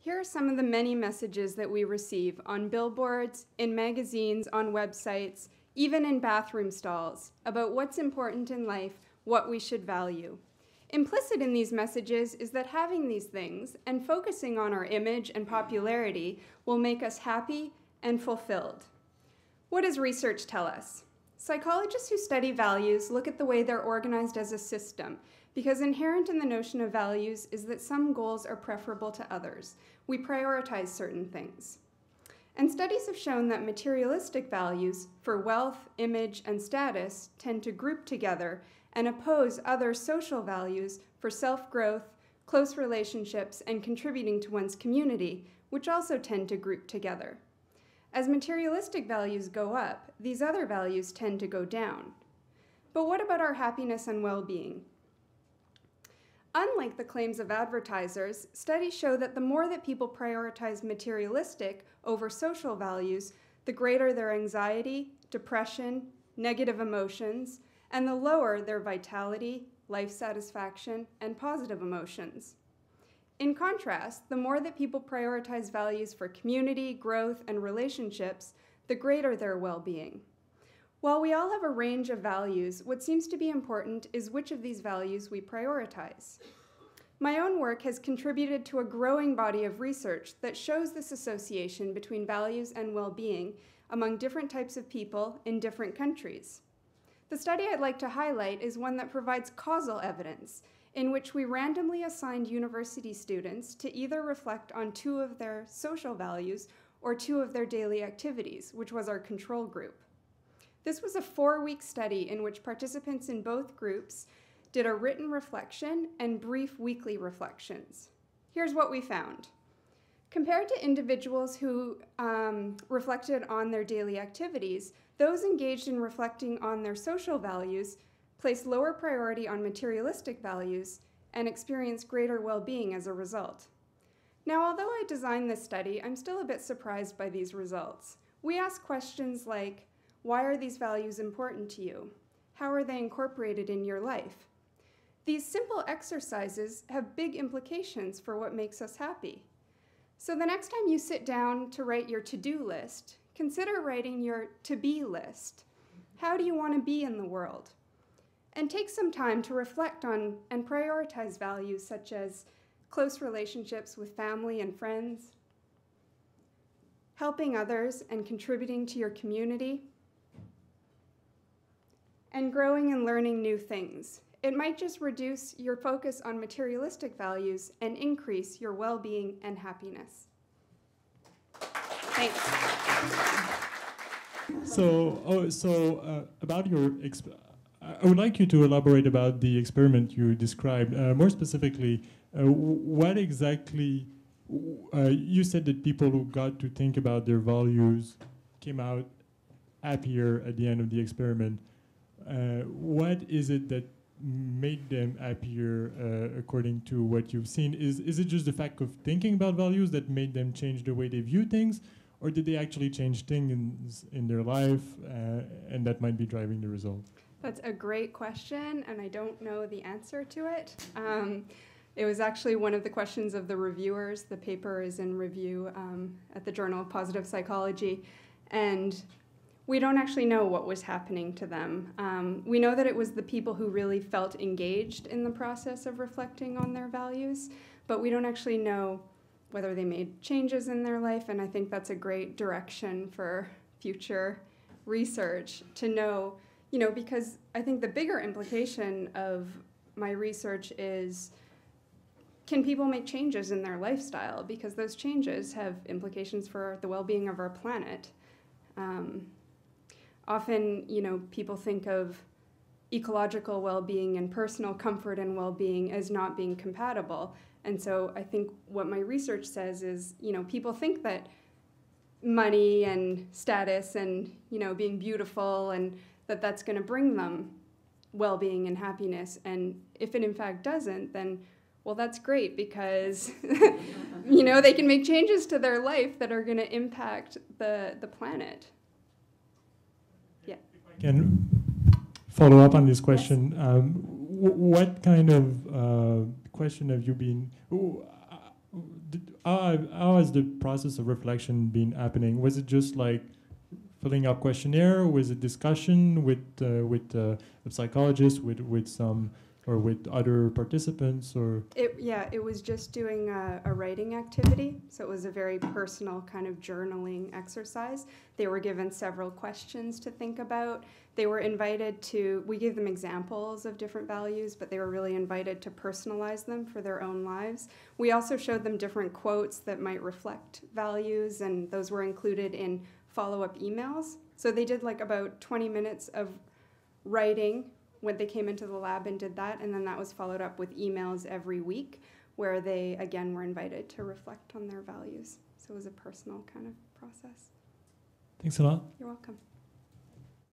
Here are some of the many messages that we receive on billboards, in magazines, on websites, even in bathroom stalls, about what's important in life, what we should value. Implicit in these messages is that having these things and focusing on our image and popularity will make us happy and fulfilled. What does research tell us? Psychologists who study values look at the way they're organized as a system, because inherent in the notion of values is that some goals are preferable to others. We prioritize certain things. And studies have shown that materialistic values for wealth, image, and status tend to group together and oppose other social values for self-growth, close relationships, and contributing to one's community, which also tend to group together. As materialistic values go up, these other values tend to go down. But what about our happiness and well-being? Unlike the claims of advertisers, studies show that the more that people prioritize materialistic over social values, the greater their anxiety, depression, negative emotions, and the lower their vitality, life satisfaction, and positive emotions. In contrast, the more that people prioritize values for community, growth, and relationships, the greater their well-being. While we all have a range of values, what seems to be important is which of these values we prioritize. My own work has contributed to a growing body of research that shows this association between values and well-being among different types of people in different countries. The study I'd like to highlight is one that provides causal evidence, in which we randomly assigned university students to either reflect on 2 of their social values or 2 of their daily activities, which was our control group. This was a 4-week study in which participants in both groups did a written reflection and brief weekly reflections. Here's what we found. Compared to individuals who reflected on their daily activities, those engaged in reflecting on their social values placed lower priority on materialistic values and experienced greater well-being as a result. Now, although I designed this study, I'm still a bit surprised by these results. We asked questions like, why are these values important to you? How are they incorporated in your life? These simple exercises have big implications for what makes us happy. So the next time you sit down to write your to-do list, consider writing your to-be list. How do you want to be in the world? And take some time to reflect on and prioritize values such as close relationships with family and friends, helping others and contributing to your community, and growing and learning new things. It might just reduce your focus on materialistic values and increase your well-being and happiness. Thanks. About your I would like you to elaborate about the experiment you described. More specifically, what exactly, you said that people who got to think about their values came out happier at the end of the experiment. What is it that made them happier according to what you've seen? Is it just the fact of thinking about values that made them change the way they view things? Or did they actually change things in their life and that might be driving the result? That's a great question, and I don't know the answer to it. It was actually one of the questions of the reviewers. The paper is in review at the Journal of Positive Psychology, and we don't actually know what was happening to them. We know that it was the people who really felt engaged in the process of reflecting on their values, but we don't actually know whether they made changes in their life, and I think that's a great direction for future research to know. Because I think the bigger implication of my research is, can people make changes in their lifestyle? Because those changes have implications for the well-being of our planet. Often, people think of ecological well-being and personal comfort and well-being as not being compatible. And so I think what my research says is, people think that money and status and, being beautiful and that's going to bring them well-being and happiness. And if it in fact doesn't, then, well, that's great because, they can make changes to their life that are going to impact the planet. Yeah. If I can follow up on this question, yes. What kind of question have you been, how has the process of reflection been happening? Was it just like filling up questionnaire? Was it discussion with a psychologist, with some, or with other participants, or? It was just doing a writing activity. So it was a very personal kind of journaling exercise. They were given several questions to think about. They were invited to, we gave them examples of different values, but they were really invited to personalize them for their own lives. We also showed them different quotes that might reflect values, and those were included in follow-up emails. So they did like about 20 minutes of writing when they came into the lab and did that, and then that was followed up with emails every week where they, again, were invited to reflect on their values. So it was a personal kind of process. Thanks a lot. You're welcome.